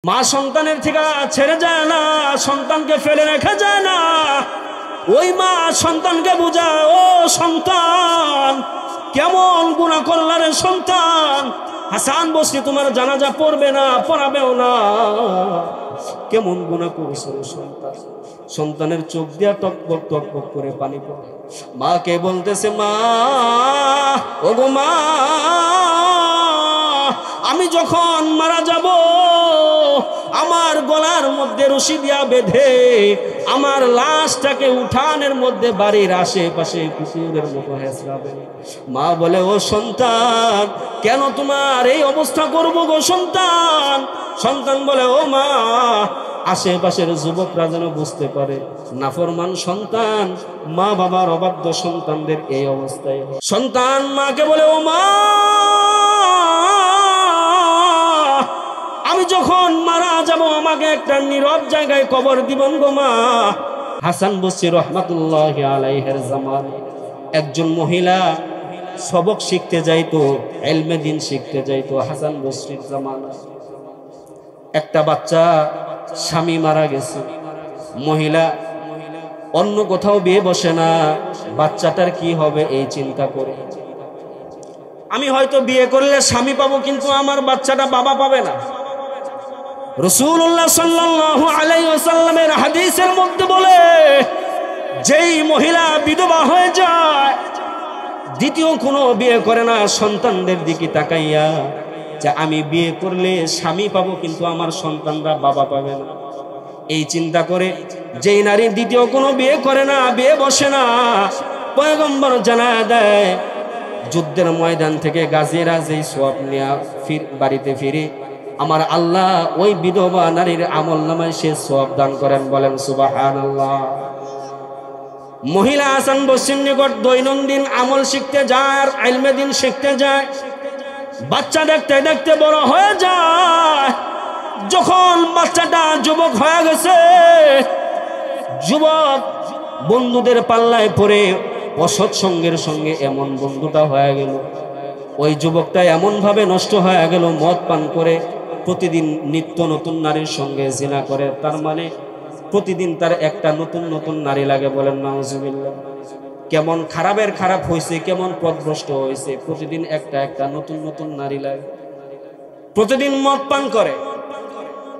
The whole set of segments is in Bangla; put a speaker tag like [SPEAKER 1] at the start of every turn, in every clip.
[SPEAKER 1] মা সন্তানের থেকে ছেড়ে যায় না, সন্তানকে ফেলে রেখে যায় না। ওই মা সন্তানকে বুঝায়, ও সন্তান কেমন গুনাহ করলা রে সন্তান, হাসান বসরি তোমার জানাজা পড়বে না, পড়াবেও না, কেমন গুনাহ করেছো সন্তান। সন্তানের চোখ দিয়া টকবক টকবক করে পানি পড়ে। মাকে বলতেছে, মা ও গো মা, আমি যখন মারা যাব আমার গলার মধ্যে রশি দিয়া বেঁধে আমার লাশটাকে উঠানের মধ্যে বাড়ির আশেপাশে কুকুরের মতো হেঁচড়াবে। মা বলে, ও সন্তান কেন তোমার এই অবস্থা করব গো সন্তান। সন্তান বলে, ও মা আশেপাশের যুবকরা যেন বুঝতে পারে নাফরমান সন্তান মা বাবার অবাধ্য সন্তানদের এই অবস্থায়। সন্তান মাকে বলে, ও মা আমি যখন মারা যাব আমাকে একটা নীরব জায়গায় কবর দিবেন গো মা। হাসান বসরি রহমাতুল্লাহি আলাইহির জামানে একজন মহিলা সবক শিখতে যাইতো, ইলমে দ্বীন শিখতে যাইতো। হাসান বসরির জামানা একটা বাচ্চা, স্বামী মারা গেছে, মহিলা অন্য কোথাও বিয়ে বসে না, বাচ্চাটার কি হবে এই চিন্তা করে। আমি হয়তো বিয়ে করলে স্বামী পাবো কিন্তু আমার বাচ্চাটা বাবা পাবে না। রাসূলুল্লাহ সাল্লাল্লাহু আলাইহি ওয়াসাল্লামের হাদিসের মধ্যে বলে, যেই মহিলা বিধবা হয়ে যায় দ্বিতীয় কোনো বিয়ে করে না, সন্তানদের দিকে তাকাইয়া যে আমি বিয়ে করলে স্বামী পাবো কিন্তু আমার সন্তানরা বাবা পাবে না, এই চিন্তা করে যেই নারী দ্বিতীয় কোনো বিয়ে করে না, বিয়ে বসে না, পয়গম্বর জানায়া দেয় যুদ্ধের ময়দান থেকে গাজীরা যেই সওয়াব নিয়ে বাড়িতে ফিরে আমার আল্লাহ ওই বিধবা নারীর আমলনামায় সে সওয়াব দান করেন। বলেন সুবহানাল্লাহ। মহিলা হাসান বসরির নিকট দৈনন্দিন আমল শিখতে যায় আর ইলমে দ্বীন শিখতে যায়। বাচ্চা দেখতে দেখতে বড় হয়ে যায়। যখন বাচ্চাটা যুবক হয়ে গেছে, যুবক বন্ধুদের পাল্লায় পড়ে অসৎ সঙ্গের সঙ্গে এমন বন্ধুটা হয়ে গেল, ওই যুবকটা এমন ভাবে নষ্ট হয়ে গেল, মদ পান করে প্রতিদিন নিত্য নতুন নারীর সঙ্গে জিনা করে। তার মানে প্রতিদিন তার একটা নতুন নতুন নারী লাগে। বলেন নাউজুবিল্লাহ। কেমন খারাপের খারাপ হয়েছে, কেমন পথভ্রষ্ট হয়েছে, প্রতিদিন একটা একটা নতুন নতুন নারী লাগে, প্রতিদিন মদ পান করে।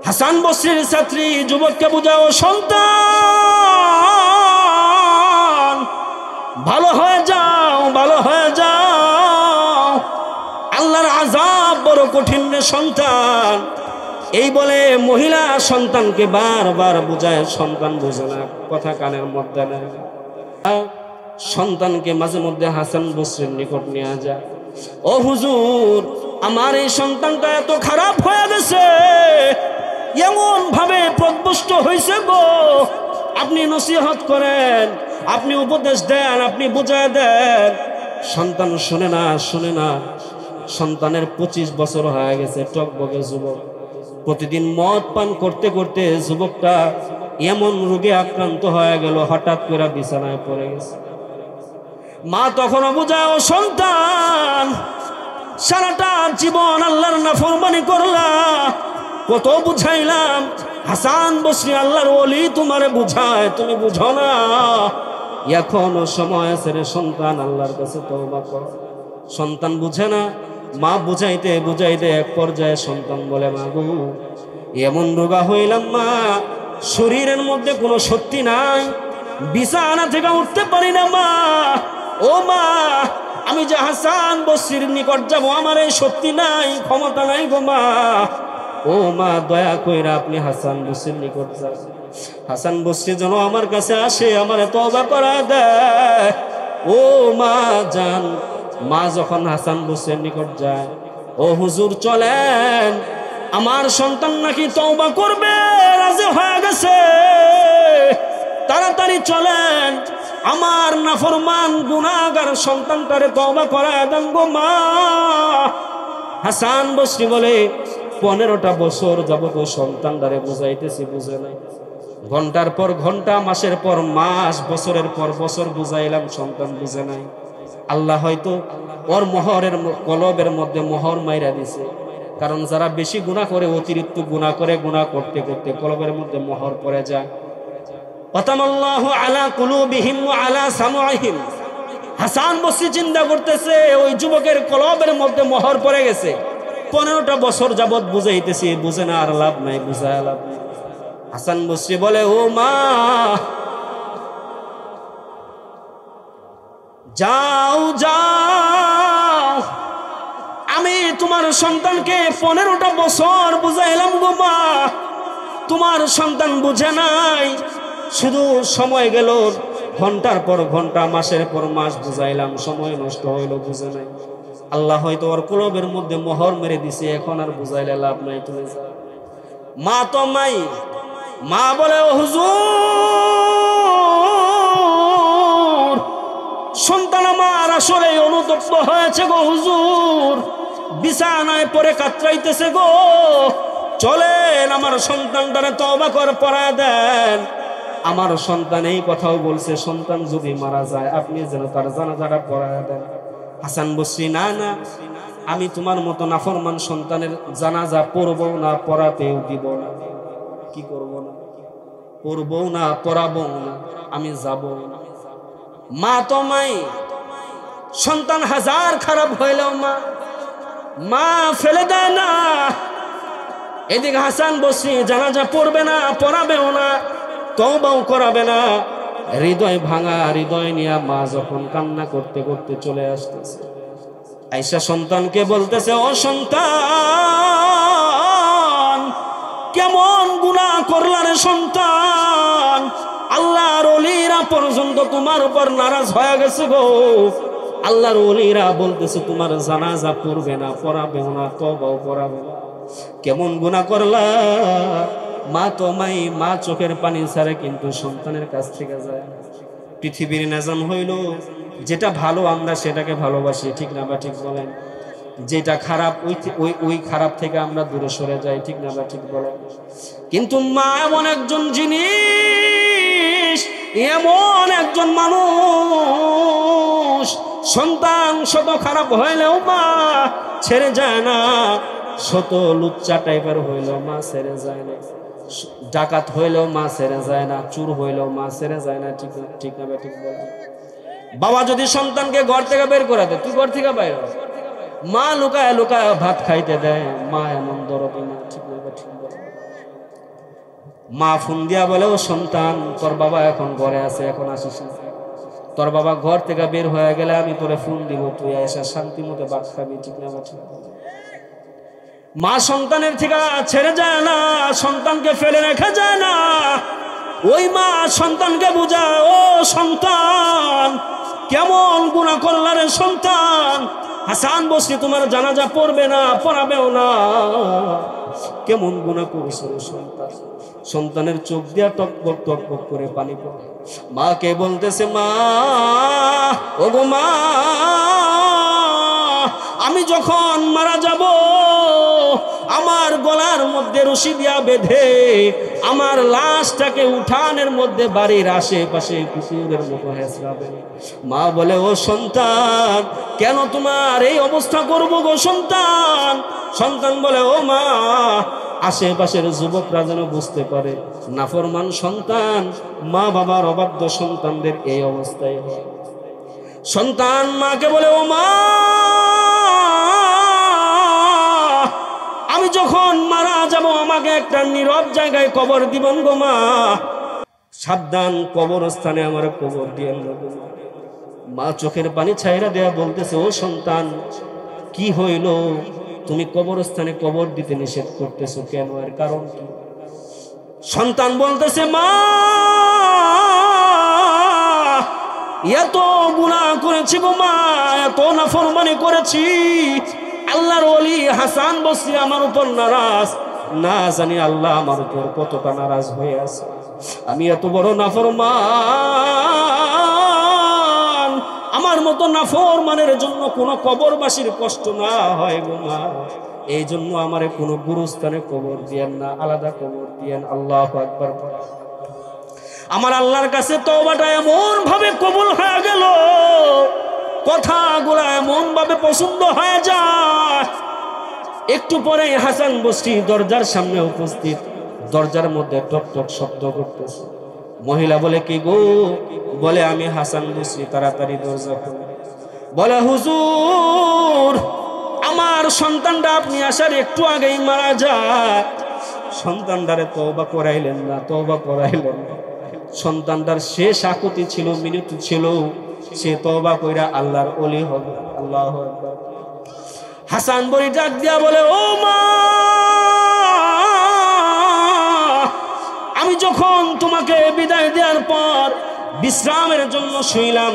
[SPEAKER 1] হাসান বসরির ছাত্রী যুবককে বুঝাও, সন্তান ভালো হয়ে যাও, ভালো হয়ে যাও, আল্লাহর আযাব বড় কঠিন রে সন্তান। এই বলে মহিলা সন্তানকে বারবার বুঝায়, সন্তান বুঝে না, কথা কানের মধ্যে নেয়। সন্তানকে মাঝে মধ্যে হাসান বসরির নিকট নিয়ে যায়, ও হুজুর আমার এই সন্তানটা এত খারাপ হয়ে গেছে, এমন ভাবে পথভ্রষ্ট হয়েছে গো, আপনি নসিহত করেন, আপনি উপদেশ দেন, আপনি বুঝায় দেন। সন্তান শুনে না, শুনে না। সন্তানের 25 বছর হয়ে গেছে, টকবকে যুবক, প্রতিদিন মদ পান করতে করতে যুবকটা এমন রোগে আক্রান্ত হয়ে গেল, হঠাৎ করে বিছানায় পড়ে গেছে। মা তখনও বুঝাও, সন্তান সারাটা জীবন আল্লাহর নাফরমানি করলা, কত বুঝাইলাম, হাসান বসরি আল্লাহর ওলি তোমারে বুঝায়, তুমি বুঝো না, এখনো সময় আছে রে সন্তান, আল্লাহর কাছে তওবা কর। সন্তান বুঝে না। মা বুঝাইতে বুঝাইতে এক পর্যায়ে সন্তান বলে, মা গো এমন রোগা হইলাম মা, শরীরের মধ্যে কোনো শক্তি নাই, বিছানা থেকে উঠতে পারি না মা, ও মা আমি যে হাসান বসরির নিকট যাব আমার এই শক্তি নাই, ক্ষমতা নাই গো মা, ও মা দয়া কইরা আপনি হাসান বসরির নিকট যান, হাসান বসরি যেন আমার কাছে আসে, আমারে তওবা করা দেয়। ও মা যান। মা যখন হাসান বসরির নিকট যায়, ও হুজুর চলেন, আমার সন্তান নাকি তওবা করবে, রাজি হয়ে গেছে, তাড়াতাড়ি চলেন, আমার নাফরমান গুনাহগার সন্তানটারে তওবা করায় দেন গো মা। হাসান বসরি বলে, 15টা বছর যাবত সন্তানটারে বুঝাইতেছি, বুঝে নাই, ঘন্টার পর ঘন্টা, মাসের পর মাস, বছরের পর বছর বুঝাইলাম, সন্তান বুঝে নাই। আল্লাহ হয়তো ওর মোহরের কলবের মধ্যে মোহর মাইরা দিছে, কারণ যারা বেশি গুনাহ করে, অতিরিক্ত গুনাহ করে, গুনাহ করতে করতে কলবের মধ্যে মোহর পড়ে যায়। ওয়াতামাল্লাহু আলা কুলুবিহিম ওয়া আলা সামউহিম। হাসান বসরি চিন্তা করতেছে ওই যুবকের কলবের মধ্যে মোহর পড়ে গেছে। 15টা বছর যাবত বুঝাইতেছি, বুঝে না, আর লাভ নাই, বুঝায় লাভ নাই। হাসান বসরি বলে, ও মা, যাও যাও, আমি তোমার সন্তানকে 15টা বছর বুঝাইলাম গো মা, তোমার সন্তান বুঝে নাই। শুধু সময় গেল, ঘন্টার পর ঘন্টা, মাসের পর মাস বুঝাইলাম, সময় নষ্ট হইল, বুঝে নাই। আল্লাহ হয়তো ওর কলবের মধ্যে মোহর মেরে দিছে, এখন আর বুঝাইলে লাভ নাই, তুমি যাও। মা তো মাই, মা বলে, ও হুজুর, সন্তান আমার আসলে অনুতপ্ত হয়েছে গো হুজুর, বিছানায় পড়ে কাতরাইতেছে গো, চলেন আমার সন্তানটারে তওবা করে পড়ায় দেন। আমার সন্তান এই কথাও বলছে, সন্তান যদি মারা যায় আপনি যেন তার জানাজাটা পড়ায় দেন। হাসান বসরি, না না, আমি তোমার মতো নাফরমান সন্তানের জানাজা পড়বো না, পড়াতেও দিব না। কি করব না? পড়বো না, পড়াবো না, আমি যাব না। মা তো মাই, সন্তান হাজার খারাপ হইলেও মা মা ফেলে দেয় না। এদিকে হাসান বসরি জানাজা পড়বে না, পড়াবেও না, তওবাও করাবে না। হৃদয় ভাঙা হৃদয় নিয়ে মা যখন কান্না করতে করতে চলে আসতেছে, আয়েশা সন্তানকে বলতেছে, ও সন্তান, কেমন গুনাহ করলা রে সন্তান, আল্লাহর ওলিরা পর্যন্ত তোমার উপর নারাজ হয়ে গেছে গো। আল্লাহর ওলিরা বলতেছে তোমার জানাজা পড়বে না, পড়াবেও না, তওবাও করাবে না। কেমন গুনাহ করলা। মা তো মাই, মা চোখের পানি ছাড়ে কিন্তু সন্তানের কাছ থেকে যায়। পৃথিবীর নিজাম হইল, যেটা ভালো আমরা সেটাকে ভালোবাসি, ঠিক না বা ঠিক বলেন? যেটা খারাপ ওই খারাপ থেকে আমরা দূরে সরে যাই, ঠিক না বা ঠিক বলেন? কিন্তু মা এমন একজন জিনিস, এমন একজন মানুষ, সন্তান শত খারাপ হইলেও মা ছেড়ে যায় না, শত লুচ্চা টাইপের হইলেও মা ছেড়ে যায় না, ডাকাত হইলেও মা ছেড়ে যায় না, চুর হইলেও মা ছেড়ে যায় না, ঠিক না ঠিক না ঠিক বলে? বাবা যদি সন্তানকে ঘর থেকে বের করে দেয়, তুই ঘর থেকে বাইর হ, মা লুকায় লুকায় ভাত খাইতে দেয়, মা এমন দরদি না, ঠিক না ঠিক বলে? মা ফোন দিয়া বলে, ও সন্তান, তোর বাবা এখন ঘরে আছে, এখন আসিস না, তোর বাবা ঘর থেকে বের হয়ে গেলে আমি তোরে ফোন দিব, তুই এসে শান্তি মতো ভাত খাবি, ঠিক না ঠিক বলে? মা সন্তানের থেকে ছেড়ে যায় না, সন্তানকে ফেলে রেখে যায় না। ওই মা সন্তানকে বুঝায়, ও সন্তান, কেমন গুনাহ করলা রে সন্তান, হাসান বসরি তোমার জানাজা পড়বে না, পড়াবেও না, কেমন গুনাহ করছো সন্তান। সন্তানের চোখ দিয়া টকবক টকবক করে পানি পড়ে। মাকে বলতেছে, মা, ও গো মা, আমি যখন মারা যাব আমার গলার মধ্যে রশি দিয়া বেঁধে আমার লাশটাকে উঠানের মধ্যে বাড়ির আশেপাশে কুকুরের মতো হেঁচড়াবে। মা বলে, ও সন্তান, কেন তোমার এই অবস্থা করবো গো সন্তান? সন্তান বলে, ও মা, আশেপাশের যুবকরা যেন বুঝতে পারে নাফরমান সন্তান, মা বাবার অবাধ্য সন্তানদের এই অবস্থায় হয়। সন্তান মাকে বলে, ও মা, আমি যখন মারা যাব আমাকে একটা নীরব জায়গায় কবর দিবেন গো মা, সাবধান, কবরস্থানে আমার কবর দিয়েন গো মা। মা চোখের পানি ছাইরা দেয়া বলতেছে, ও সন্তান, কি হইল? তুমি কবরস্থানে কবর দিতে নিষেধ করতেছো কেন? এর কারণ কি? সন্তান বলতেছে, মা, এত গুনাহ করেছি গো মা, এত নাফরমানি করেছি, আল্লাহর ওলি হাসান বসরি আমার উপর নারাজ, না জানি আল্লাহ আমার উপর কতটা নারাজ হয়ে আছে। আমি এত বড় নাফরমান, আমার মতো নাফরমানের জন্য কোনো কবরবাসীর কষ্ট না হয় গো মা, এই জন্য আমারে কোনো গুরুস্থানে কবর দিয়েন না, আলাদা কবর দিয়েন। আল্লাহু আকবার। আমার আল্লাহর কাছে তওবাটা এমন ভাবে কবুল হয়ে গেল, কথাগুলো এমন ভাবে পছন্দ হয়ে যায়, একটু পরে হাসান বসরি দরজার সামনে উপস্থিত, দরজার মধ্যে টক টক শব্দ করতেছে। মহিলা বলে কি গো? বলে আমি হাসান বসরি। তাড়াতাড়ি দরজা খুলে বলে হুজুর আমার সন্তানটা আপনি আসার একটু আগেই মারা যায়। সন্তানটারে তওবা করাইলেন না, তওবা করাইলেন না। সন্তানটার শেষ আকুতি ছিল, মিনতি ছিল, সে তওবা কইরা আল্লাহর ওলি হবে। আল্লাহু আকবার। হাসান বলি ডাক দিয়া বলে ও মা, আমি যখন তোমাকে বিদায় দেওয়ার পর বিশ্রামের জন্য শুইলাম,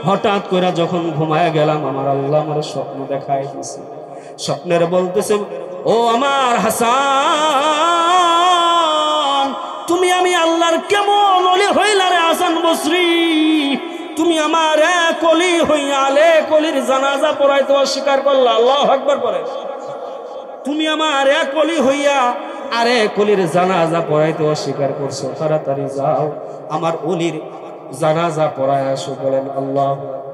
[SPEAKER 1] হঠাৎ করে যখন ঘুমায় গেলাম আমার আল্লাহ আমার স্বপ্ন দেখায় দিয়েছে। স্বপ্নের বলতেছে ও আমার হাসান, তুমি আমি আল্লাহর কেমন ওলি হইলা রে হাসান বসরি। তুমি আমার এক ওলি হইয়া আলেক ওলির জানাজা পড়াইতে অস্বীকার করলা। আল্লাহু আকবার করে। তুমি আমার এক ওলি হইয়া আরেক ওলির জানাজা পড়াইতে অস্বীকার করছো। তাড়াতাড়ি যাও আমার ওলির জানাজা পড়ায় আসো। বলেন আল্লাহু আকবার।